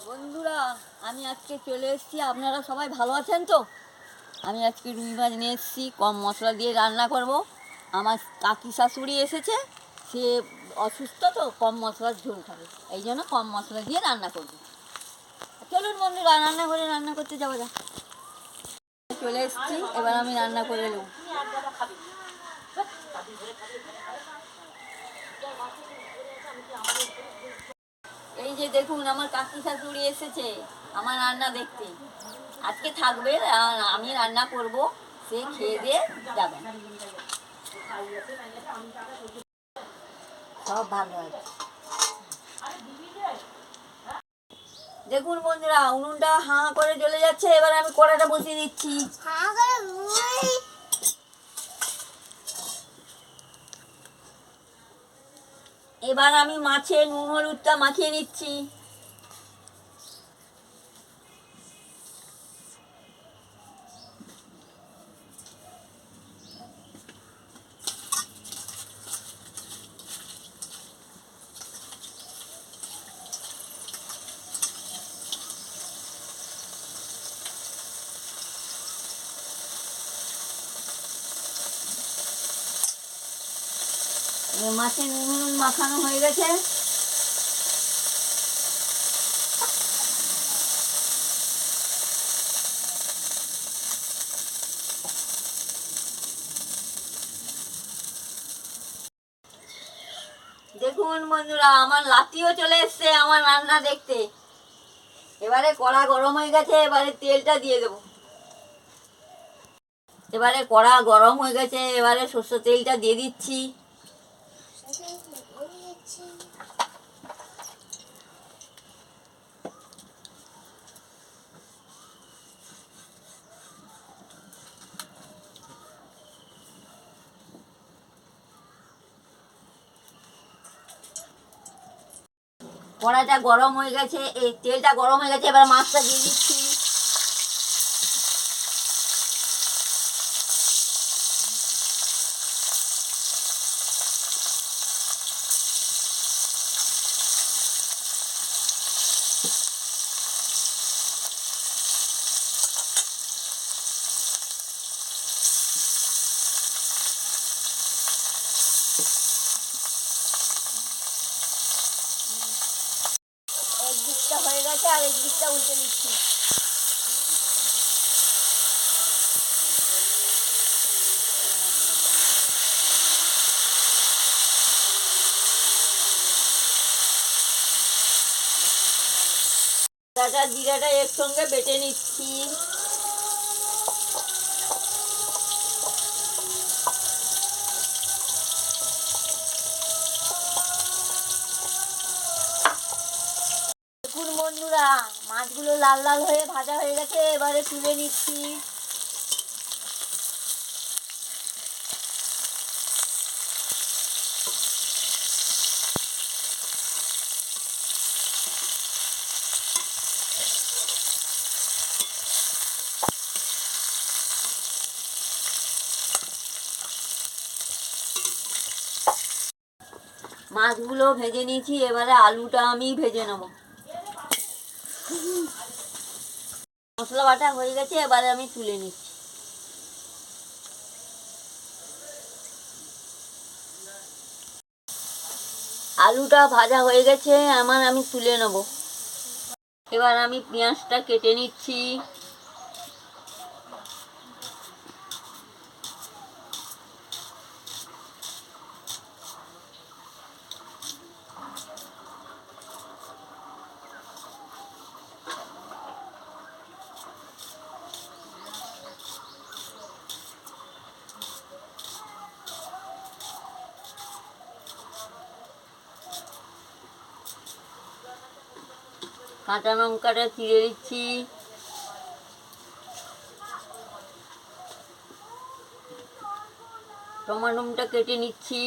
বন্ধুরা, আমি আজকে চলে এসেছি। আপনারা সবাই ভালো আছেন তো? আমি আজকে রুই মাছ নিয়ে এসেছি, কম মশলা দিয়ে রান্না করব। আমার কাকি শাশুড়ি এসেছে, সে অসুস্থ, তো কম মশলার ঝোল খাবে, এই জন্য কম মশলা দিয়ে রান্না করব। চলুন বন্ধুরা, রান্না করে রান্না করতে যাওয়া যাক। চলে এসেছি, এবার আমি রান্না করে নেব। এই যে দেখুন, আমার কাকি শাশুড়ি এসেছে আমার রান্না দেখতে। আজকে থাকবে, আর আমি রান্না করব, সে খেয়ে দিয়ে যাবে। সব ভালো আছে। দেখুন বন্ধুরা, উনুনটা হাঁ করে জ্বলে যাচ্ছে। এবার আমি কড়াটা বসিয়ে দিচ্ছি। এবার আমি মাছে নুন হলুদটা মাখিয়ে নিচ্ছি। মাছে নুন হলুদ মাখানো হয়ে গেছে। দেখুন বন্ধুরা, আমার লাতিও চলে এসছে আমার রান্না দেখতে। এবারে কড়া গরম হয়ে গেছে, এবারে তেলটা দিয়ে দেবো। এবারে কড়া গরম হয়ে গেছে, এবারে সরষের তেলটা দিয়ে দিচ্ছি। কড়াটা গরম হয়ে গেছে, এই তেলটা গরম হয়ে গেছে, এবার মাছটা দিয়ে দিচ্ছি। এক দিকটা হয়ে গেছে, আর এক দিকটা উল্টে নিচ্ছি। জিরাটা একসঙ্গে বেটে নিচ্ছি। দেখুন বন্ধুরা, মাছগুলো লাল লাল হয়ে ভাজা হয়ে গেছে, এবারে তুলে নিচ্ছি। মাছগুলো ভেজে নিয়েছি, এবারে আলুটা আমি ভেজে নেব। মশলা বাটা হয়ে গেছে, এবারে আমি তুলে নিচ্ছি। আলুটা ভাজা হয়ে গেছে আমার, আমি তুলে নেব। এবার আমি পেঁয়াজটা কেটে নিচ্ছি। কাঁচা লঙ্কাটা চিড়ে দিচ্ছি। টমাটোটা কেটে নিচ্ছি।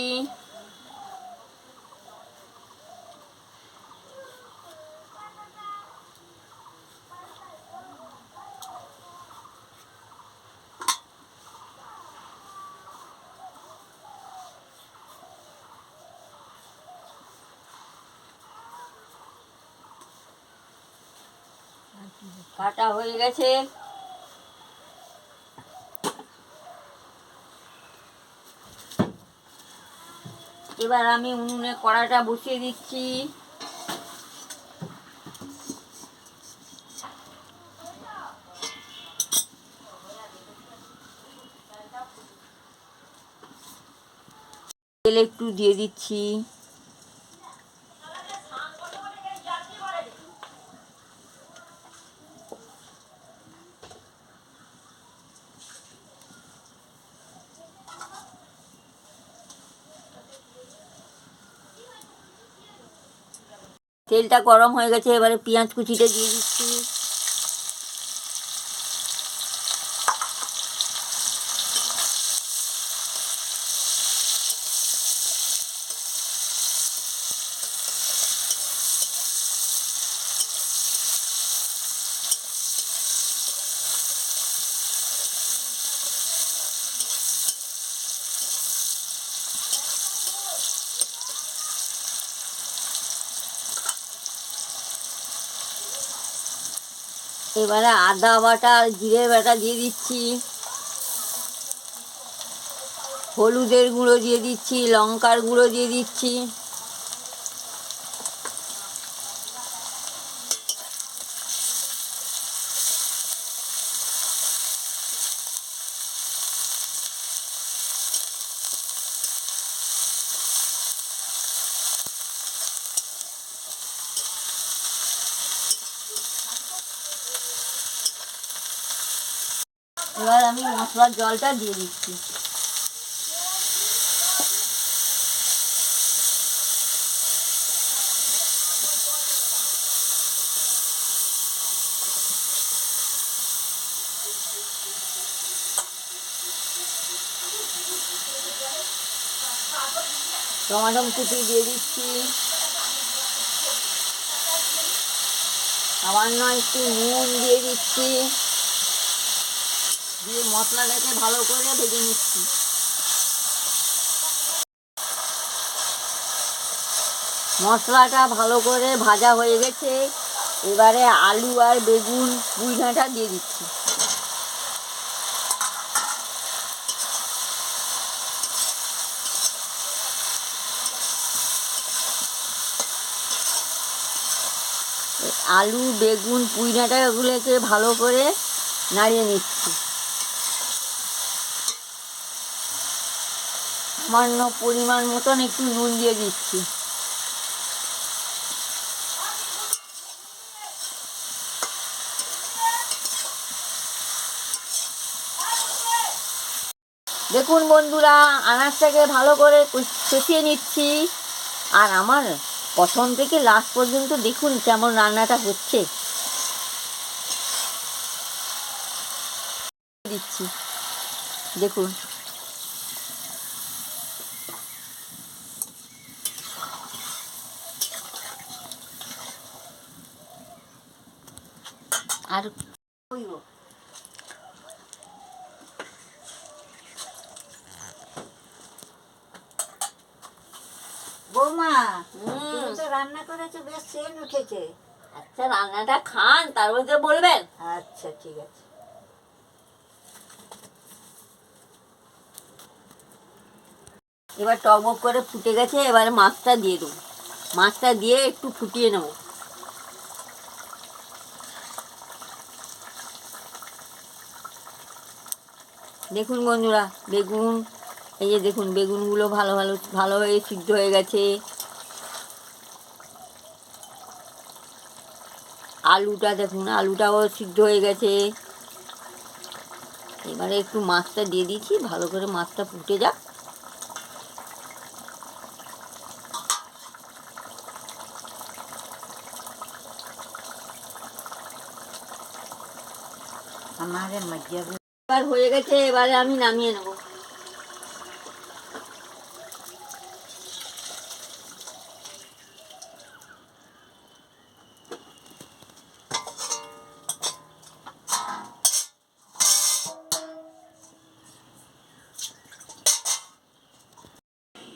কাটা হয়ে গেছে। এবার আমি উনুনে কড়াটা বসিয়ে দিচ্ছি। তেল একটু দিয়ে দিচ্ছি। তেলটা গরম হয়ে গেছে, এবারে পেঁয়াজ কুচিটা দিয়ে দিচ্ছি। এবারে আদা বাটা আর জিরে বাটা দিয়ে দিচ্ছি। হলুদের গুঁড়ো দিয়ে দিচ্ছি, লঙ্কার গুঁড়ো দিয়ে দিচ্ছি। এবার আমি মশলার জলটা দিয়ে দিচ্ছি। টমেটো কুচি দিয়ে দিচ্ছি। সামান্য একটু নুন দিয়ে দিচ্ছি, দিয়ে মশলাটাকে ভালো করে ভেজে নিচ্ছি। মশলাটা ভালো করে ভাজা হয়ে গেছে, এবারে আলু আর বেগুন পুঁই ডাঁটা দিয়ে দিচ্ছি। আলু বেগুন পুঁই ডাঁটাগুলোকে ভালো করে নাড়িয়ে নিচ্ছি। সামান্য পরিমাণ মতন একটু নুন দিয়ে দিচ্ছি। দেখুন বন্ধুরা, আনাজটাকে ভালো করে কষিয়ে নিচ্ছি। আর আমার প্রথম থেকে লাস্ট পর্যন্ত দেখুন কেমন রান্নাটা হচ্ছে। দিচ্ছি দেখুন। আর বৌমা, তুমি তো রান্না করেছো, বেশ সেন্ট উঠেছে। আচ্ছা, রান্নাটা খান, তারপর তো বলবেন। আচ্ছা ঠিক আছে। এবার টকবক করে ফুটে গেছে, এবারে মাছটা দিয়ে দেবো। মাছটা দিয়ে একটু ফুটিয়ে নেব। দেখুন বন্ধুরা, বেগুন, এই যে দেখুন বেগুনগুলো ভালোভাবে সিদ্ধ হয়ে গেছে। আলুটা দেখুন, আলুটাও সিদ্ধ হয়ে গেছে। এবারে একটু মাছটা দিয়ে দিচ্ছি, ভালো করে মাছটা ফুটে যাক। हमारे मज्जा এবার হয়ে গেছে, এবারে আমি নামিয়ে নেব।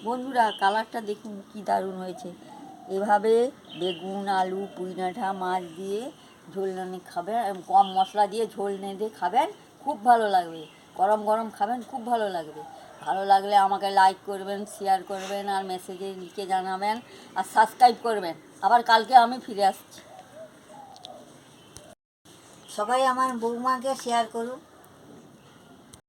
বন্ধুরা, কালারটা দেখুন কি দারুণ হয়েছে। এভাবে বেগুন আলু পুঁই ডাঁটা মাছ দিয়ে ঝোল নেড়ে খাবেন, কম মশলা দিয়ে ঝোল নেড়ে খাবেন, খুব ভালো লাগবে। গরম গরম খাবেন, খুব ভালো লাগবে। ভালো লাগলে আমাকে লাইক করবেন, শেয়ার করবেন, আর মেসেজে লিখে জানাবেন, আর সাবস্ক্রাইব করবেন। আবার কালকে আমি ফিরে আসছি। সবাই আমার বৌমাকে শেয়ার করুন।